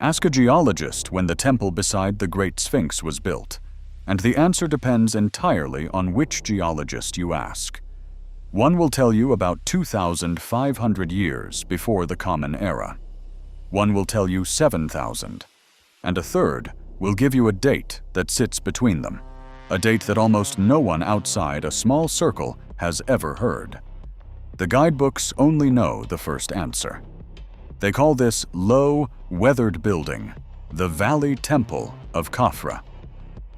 Ask a geologist when the temple beside the Great Sphinx was built, and the answer depends entirely on which geologist you ask. One will tell you about 2,500 years before the Common Era. One will tell you 7,000, and a third will give you a date that sits between them, a date that almost no one outside a small circle has ever heard. The guidebooks only know the first answer. They call this low, weathered building the Valley Temple of Khafre,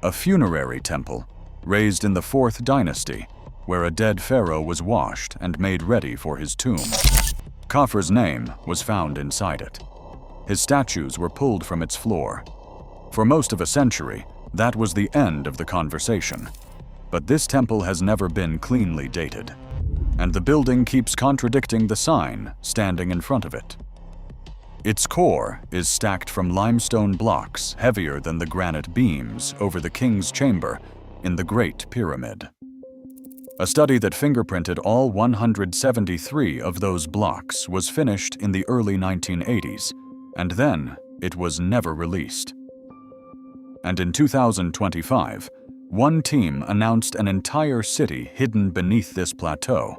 a funerary temple raised in the 4th Dynasty, where a dead pharaoh was washed and made ready for his tomb. Khafre's name was found inside it. His statues were pulled from its floor. For most of a century, that was the end of the conversation. But this temple has never been cleanly dated, and the building keeps contradicting the sign standing in front of it. Its core is stacked from limestone blocks heavier than the granite beams over the king's chamber in the Great Pyramid. A study that fingerprinted all 173 of those blocks was finished in the early 1980s, and then it was never released. And in 2025, one team announced an entire city hidden beneath this plateau,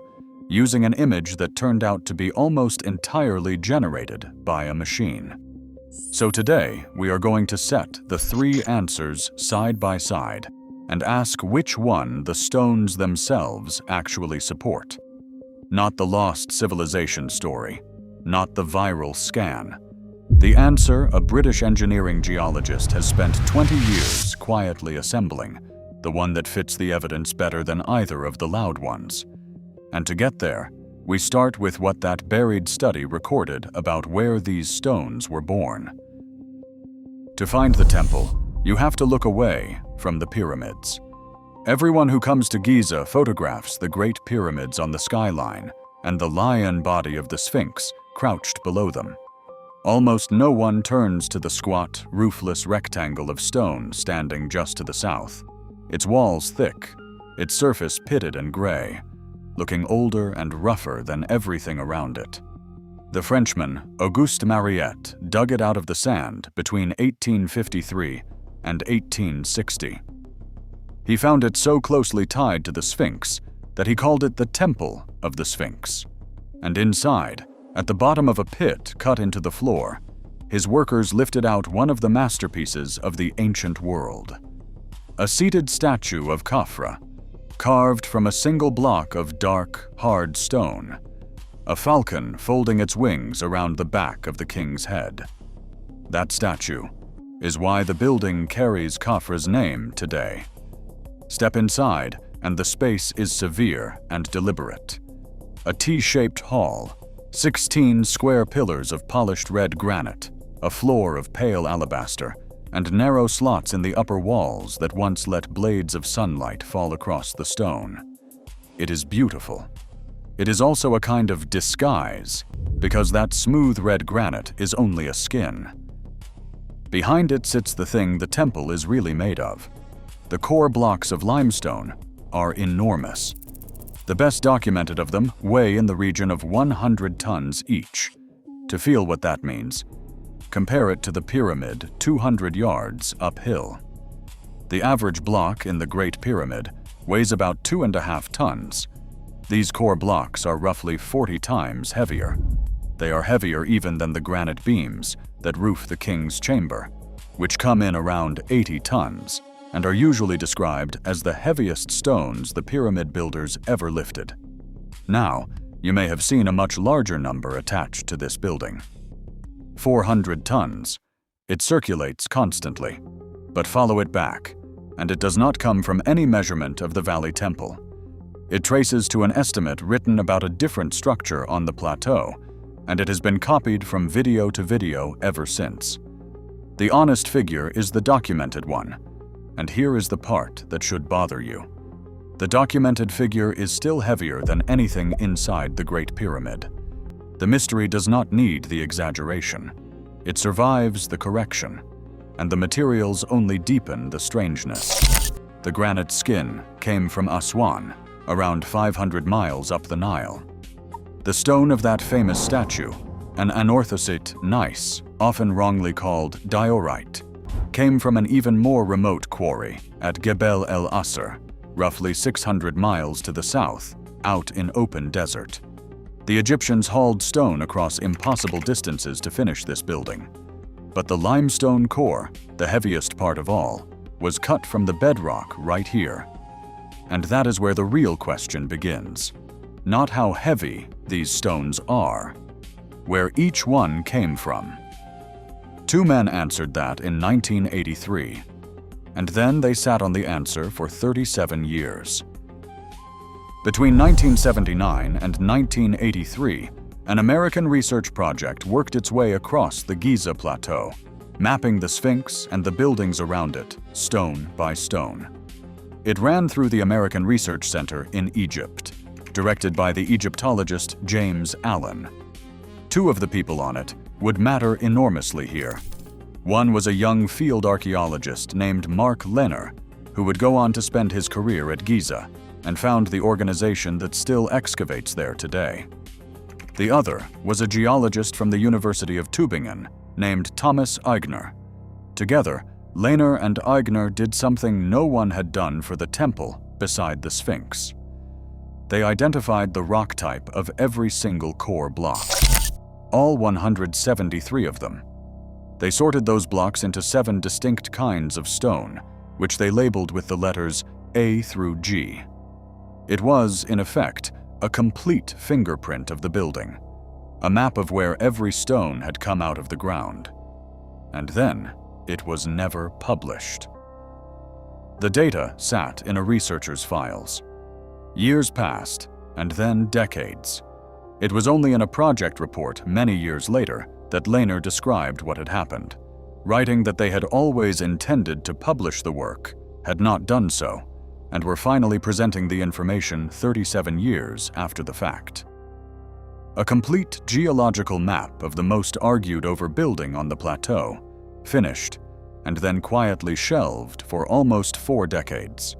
using an image that turned out to be almost entirely generated by a machine. So today, we are going to set the 3 answers side by side and ask which one the stones themselves actually support. Not the lost civilization story, not the viral scan. The answer a British engineering geologist has spent 20 years quietly assembling, the one that fits the evidence better than either of the loud ones. And to get there, we start with what that buried study recorded about where these stones were born. To find the temple, you have to look away from the pyramids. Everyone who comes to Giza photographs the Great Pyramids on the skyline and the lion body of the Sphinx crouched below them. Almost no one turns to the squat, roofless rectangle of stone standing just to the south. Its walls thick, its surface pitted and gray, looking older and rougher than everything around it. The Frenchman Auguste Mariette dug it out of the sand between 1853 and 1860. He found it so closely tied to the Sphinx that he called it the Temple of the Sphinx. And inside, at the bottom of a pit cut into the floor, his workers lifted out one of the masterpieces of the ancient world. A seated statue of Khafre, carved from a single block of dark, hard stone, a falcon folding its wings around the back of the king's head. That statue is why the building carries Khafre's name today. Step inside, and the space is severe and deliberate. A T-shaped hall, 16 square pillars of polished red granite, a floor of pale alabaster, and narrow slots in the upper walls that once let blades of sunlight fall across the stone. It is beautiful. It is also a kind of disguise, because that smooth red granite is only a skin. Behind it sits the thing the temple is really made of. The core blocks of limestone are enormous. The best documented of them weigh in the region of 100 tons each. To feel what that means, compare it to the pyramid 200 yards uphill. The average block in the Great Pyramid weighs about 2.5 tons. These core blocks are roughly 40 times heavier. They are heavier even than the granite beams that roof the king's chamber, which come in around 80 tons and are usually described as the heaviest stones the pyramid builders ever lifted. Now, you may have seen a much larger number attached to this building. 400 tons. It circulates constantly, but follow it back, and it does not come from any measurement of the Valley Temple. It traces to an estimate written about a different structure on the plateau, and it has been copied from video to video ever since. The honest figure is the documented one, and here is the part that should bother you. The documented figure is still heavier than anything inside the Great Pyramid. The mystery does not need the exaggeration. It survives the correction, and the materials only deepen the strangeness. The granite skin came from Aswan, around 500 miles up the Nile. The stone of that famous statue, An anorthosite gneiss, often wrongly called diorite, came from an even more remote quarry at Gebel el Asr, roughly 600 miles to the south, out in open desert. The Egyptians hauled stone across impossible distances to finish this building. But the limestone core, the heaviest part of all, was cut from the bedrock right here. And that is where the real question begins. Not how heavy these stones are, where each one came from. Two men answered that in 1983, and then they sat on the answer for 37 years. Between 1979 and 1983, an American research project worked its way across the Giza Plateau, mapping the Sphinx and the buildings around it, stone by stone. It ran through the American Research Center in Egypt, directed by the Egyptologist James Allen. Two of the people on it would matter enormously here. One was a young field archaeologist named Mark Lehner, who would go on to spend his career at Giza and found the organization that still excavates there today. The other was a geologist from the University of Tübingen named Thomas Aigner. Together, Lehner and Aigner did something no one had done for the temple beside the Sphinx. They identified the rock type of every single core block, all 173 of them. They sorted those blocks into 7 distinct kinds of stone, which they labeled with the letters A through G. It was, in effect, a complete fingerprint of the building, a map of where every stone had come out of the ground. And then, it was never published. The data sat in a researcher's files. Years passed, and then decades. It was only in a project report many years later that Lehner described what had happened, writing that they had always intended to publish the work, had not done so, and were finally presenting the information 37 years after the fact. A complete geological map of the most argued over building on the plateau, finished, and then quietly shelved for almost 4 decades.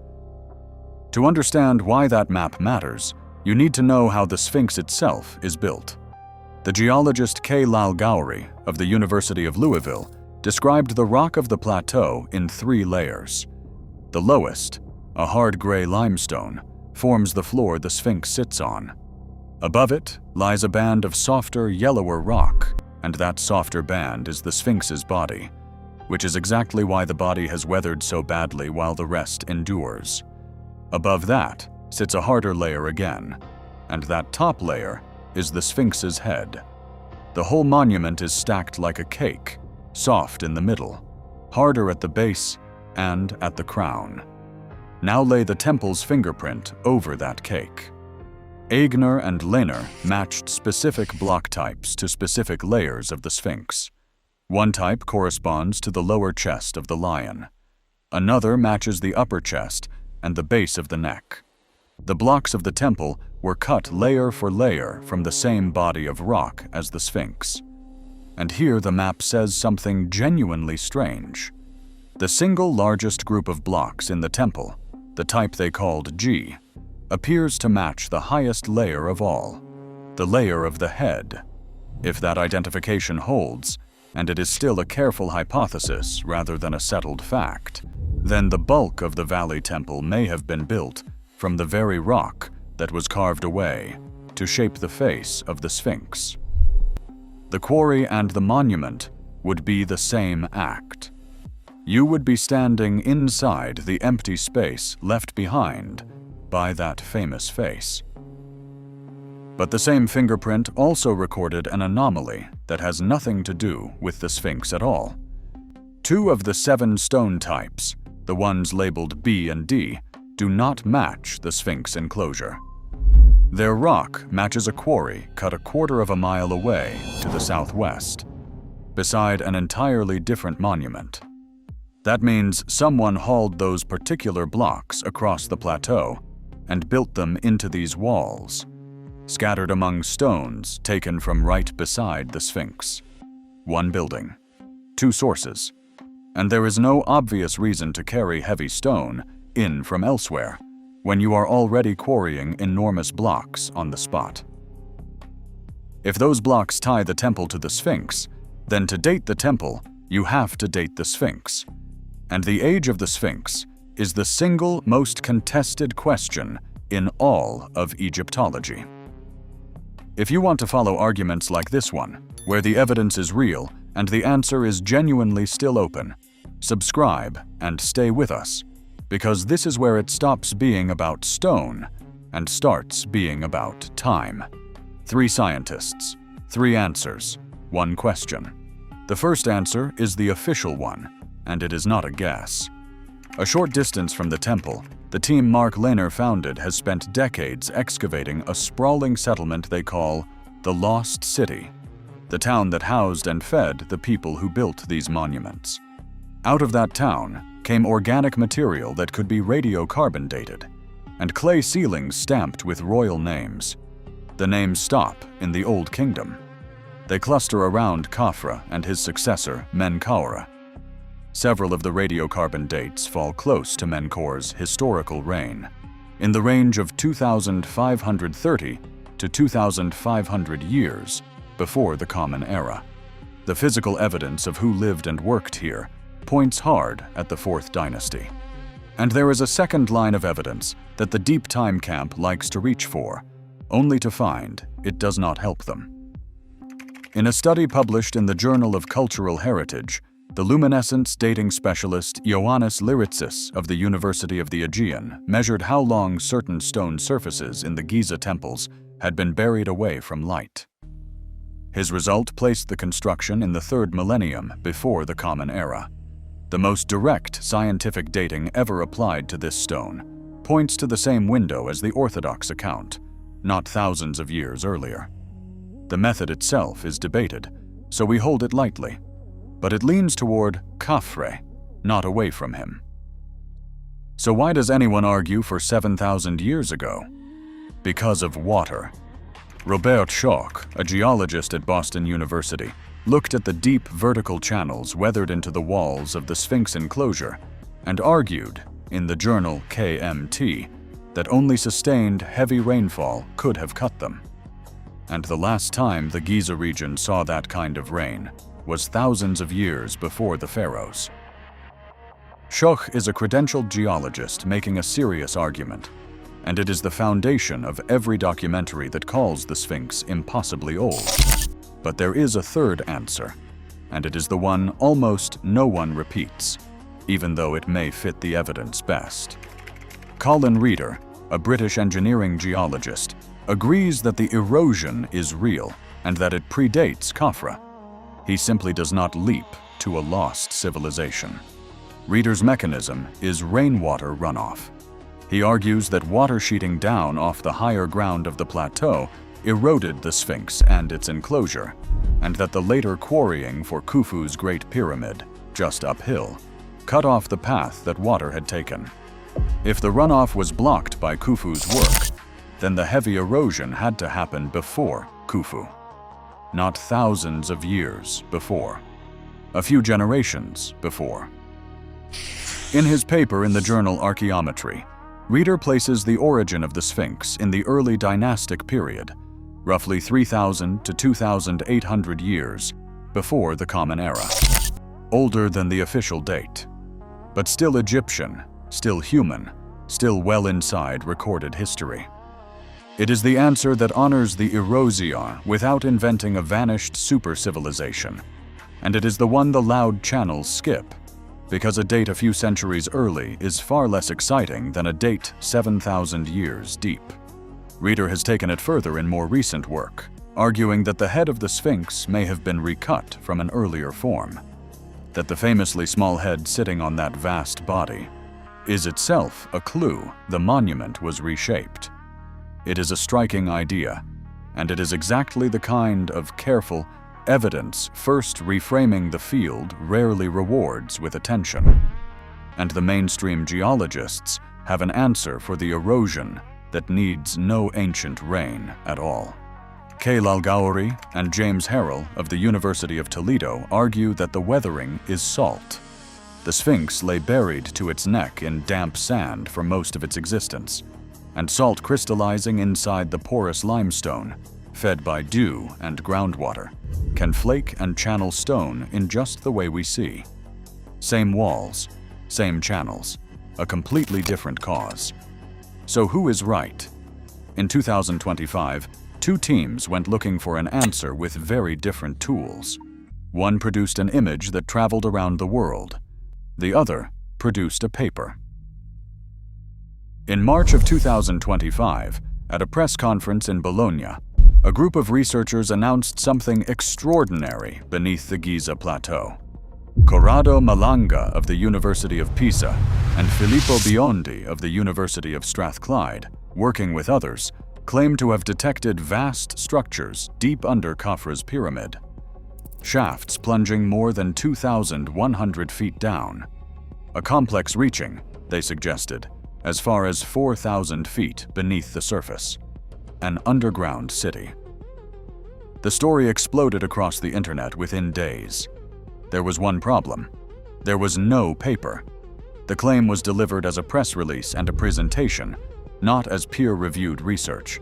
To understand why that map matters, you need to know how the Sphinx itself is built. The geologist K. Lal Gowrie of the University of Louisville described the rock of the plateau in 3 layers. The lowest, a hard gray limestone, forms the floor the Sphinx sits on. Above it lies a band of softer, yellower rock, and that softer band is the Sphinx's body, which is exactly why the body has weathered so badly while the rest endures. Above that sits a harder layer again, and that top layer is the Sphinx's head. The whole monument is stacked like a cake, soft in the middle, harder at the base, and at the crown. Now lay the temple's fingerprint over that cake. Aigner and Lehner matched specific block types to specific layers of the Sphinx. One type corresponds to the lower chest of the lion. Another matches the upper chest and the base of the neck. The blocks of the temple were cut layer for layer from the same body of rock as the Sphinx. And here the map says something genuinely strange. The single largest group of blocks in the temple, the type they called G, appears to match the highest layer of all, the layer of the head. If that identification holds, and it is still a careful hypothesis rather than a settled fact, then the bulk of the Valley Temple may have been built from the very rock that was carved away to shape the face of the Sphinx. The quarry and the monument would be the same act. You would be standing inside the empty space left behind by that famous face. But the same fingerprint also recorded an anomaly that has nothing to do with the Sphinx at all. 2 of the 7 stone types, the ones labeled B and D, do not match the Sphinx enclosure. Their rock matches a quarry cut 1/4 mile away to the southwest, beside an entirely different monument. That means someone hauled those particular blocks across the plateau and built them into these walls, scattered among stones taken from right beside the Sphinx. 1 building, 2 sources, and there is no obvious reason to carry heavy stone in from elsewhere when you are already quarrying enormous blocks on the spot. If those blocks tie the temple to the Sphinx, then to date the temple, you have to date the Sphinx. And the age of the Sphinx is the single most contested question in all of Egyptology. If you want to follow arguments like this one, where the evidence is real and the answer is genuinely still open, subscribe and stay with us, because this is where it stops being about stone and starts being about time. 3 scientists, 3 answers, 1 question. The first answer is the official one, and it is not a guess. A short distance from the temple, the team Mark Lehner founded has spent decades excavating a sprawling settlement they call the Lost City, the town that housed and fed the people who built these monuments. Out of that town came organic material that could be radiocarbon dated, and clay ceilings stamped with royal names. The names stop in the Old Kingdom. They cluster around Khafre and his successor, Menkaure. Several of the radiocarbon dates fall close to Menkaur's historical reign, in the range of 2,530 to 2,500 years before the Common Era. The physical evidence of who lived and worked here points hard at the 4th Dynasty. And there is a second line of evidence that the deep time camp likes to reach for, only to find it does not help them. In a study published in the Journal of Cultural Heritage, the luminescence dating specialist Ioannis Liritsis of the University of the Aegean measured how long certain stone surfaces in the Giza temples had been buried away from light. His result placed the construction in the 3rd millennium before the Common Era. The most direct scientific dating ever applied to this stone points to the same window as the Orthodox account, not thousands of years earlier. The method itself is debated, so we hold it lightly, but it leans toward Khafre, not away from him. So why does anyone argue for 7,000 years ago? Because of water. Robert Schoch, a geologist at Boston University, looked at the deep vertical channels weathered into the walls of the Sphinx enclosure and argued, in the journal KMT, that only sustained heavy rainfall could have cut them. And the last time the Giza region saw that kind of rain was thousands of years before the pharaohs. Schoch is a credentialed geologist making a serious argument, and it is the foundation of every documentary that calls the Sphinx impossibly old. But there is a third answer, and it is the one almost no one repeats, even though it may fit the evidence best. Colin Reeder, a British engineering geologist, agrees that the erosion is real and that it predates Khafre. He simply does not leap to a lost civilization. Reeder's mechanism is rainwater runoff. He argues that water sheeting down off the higher ground of the plateau eroded the Sphinx and its enclosure, and that the later quarrying for Khufu's Great Pyramid, just uphill, cut off the path that water had taken. If the runoff was blocked by Khufu's work, then the heavy erosion had to happen before Khufu, not thousands of years before, a few generations before. In his paper in the journal Archaeology, Reeder places the origin of the Sphinx in the early dynastic period, roughly 3,000 to 2,800 years before the Common Era, older than the official date, but still Egyptian, still human, still well inside recorded history. It is the answer that honors the erosia without inventing a vanished super-civilization, and it is the one the loud channels skip, because a date a few centuries early is far less exciting than a date 7,000 years deep. Reeder has taken it further in more recent work, arguing that the head of the Sphinx may have been recut from an earlier form, that the famously small head sitting on that vast body is itself a clue the monument was reshaped. It is a striking idea, and it is exactly the kind of careful evidence first reframing the field rarely rewards with attention. And the mainstream geologists have an answer for the erosion that needs no ancient rain at all. Kay Lalgauri and James Harrell of the University of Toledo argue that the weathering is salt. The Sphinx lay buried to its neck in damp sand for most of its existence, and salt crystallizing inside the porous limestone fed by dew and groundwater, can flake and channel stone in just the way we see. Same walls, same channels, a completely different cause. So who is right? In 2025, two teams went looking for an answer with very different tools. One produced an image that traveled around the world. The other produced a paper. In March of 2025, at a press conference in Bologna, a group of researchers announced something extraordinary beneath the Giza plateau. Corrado Malanga of the University of Pisa and Filippo Biondi of the University of Strathclyde, working with others, claimed to have detected vast structures deep under Khafre's pyramid. Shafts plunging more than 2,100 feet down. A complex reaching, they suggested, as far as 4,000 feet beneath the surface. An underground city. The story exploded across the internet within days. There was one problem. There was no paper. The claim was delivered as a press release and a presentation, not as peer-reviewed research.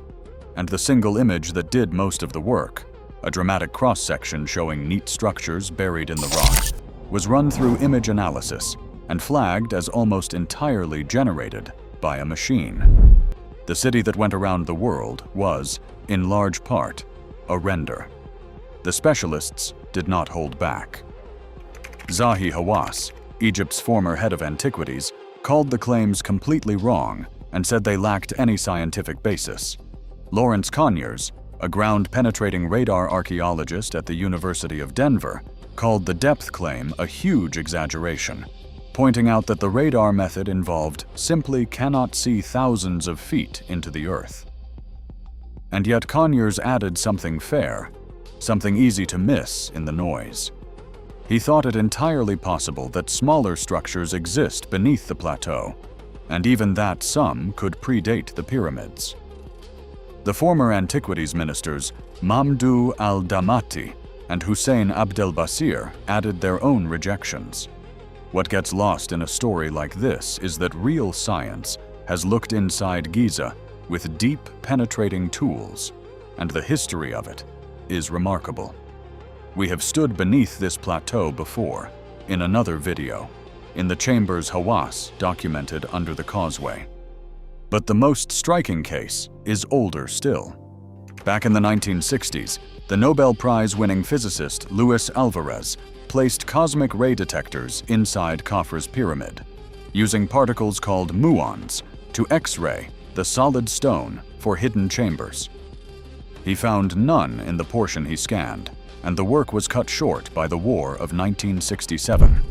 And the single image that did most of the work, a dramatic cross-section showing neat structures buried in the rock, was run through image analysis and flagged as almost entirely generated by a machine. The city that went around the world was, in large part, a render. The specialists did not hold back. Zahi Hawass, Egypt's former head of antiquities, called the claims completely wrong and said they lacked any scientific basis. Lawrence Conyers, a ground-penetrating radar archaeologist at the University of Denver, called the depth claim a huge exaggeration, pointing out that the radar method involved simply cannot see thousands of feet into the earth. And yet Conyers added something fair, something easy to miss in the noise. He thought it entirely possible that smaller structures exist beneath the plateau, and even that some could predate the pyramids. The former antiquities ministers Mamdouh al-Damati and Hussein Abdelbasir added their own rejections. What gets lost in a story like this is that real science has looked inside Giza with deep, penetrating tools, and the history of it is remarkable. We have stood beneath this plateau before, in another video, in the chambers Hawass documented under the causeway. But the most striking case is older still. Back in the 1960s, the Nobel Prize-winning physicist Luis Alvarez placed cosmic ray detectors inside Khafre's pyramid, using particles called muons to X-ray the solid stone for hidden chambers. He found none in the portion he scanned, and the work was cut short by the War of 1967.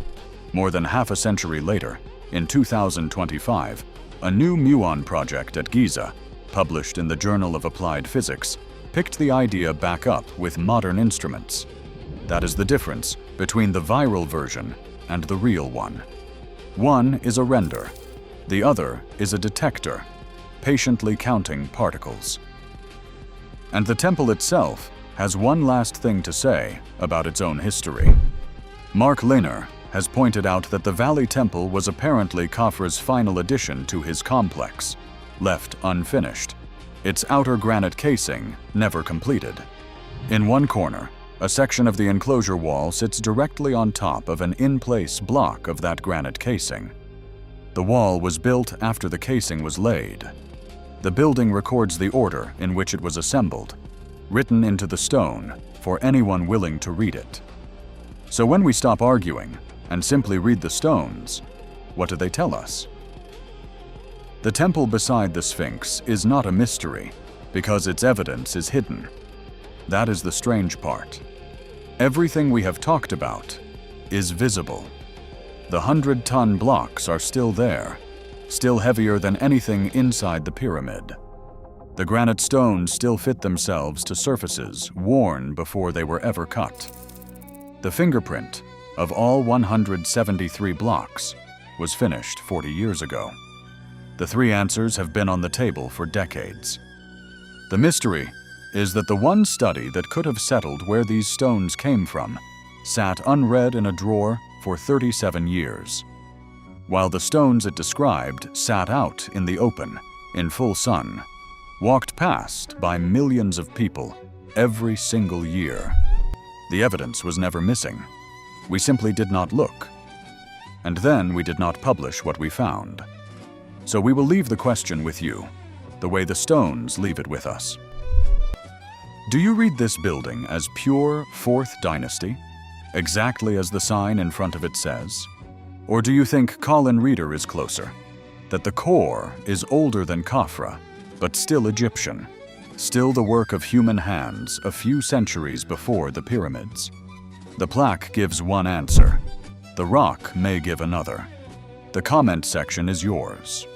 More than half a century later, in 2025, a new muon project at Giza, published in the Journal of Applied Physics, picked the idea back up with modern instruments. That is the difference between the viral version and the real one. One is a render, the other is a detector, patiently counting particles. And the temple itself has one last thing to say about its own history. Mark Lehner has pointed out that the Valley Temple was apparently Khafre's final addition to his complex, left unfinished, its outer granite casing never completed. In one corner, a section of the enclosure wall sits directly on top of an in-place block of that granite casing. The wall was built after the casing was laid. The building records the order in which it was assembled, written into the stone for anyone willing to read it. So when we stop arguing and simply read the stones, what do they tell us? The temple beside the Sphinx is not a mystery because its evidence is hidden. That is the strange part. Everything we have talked about is visible. The 100-ton blocks are still there, still heavier than anything inside the pyramid. The granite stones still fit themselves to surfaces worn before they were ever cut. The fingerprint of all 173 blocks was finished 40 years ago. The three answers have been on the table for decades. The mystery is that the one study that could have settled where these stones came from sat unread in a drawer for 37 years, while the stones it described sat out in the open, in full sun, walked past by millions of people every single year. The evidence was never missing. We simply did not look. And then we did not publish what we found. So we will leave the question with you, the way the stones leave it with us. Do you read this building as pure 4th Dynasty, exactly as the sign in front of it says? Or do you think Colin Reader is closer, that the core is older than Khafre, but still Egyptian, still the work of human hands a few centuries before the pyramids? The plaque gives one answer. The rock may give another. The comment section is yours.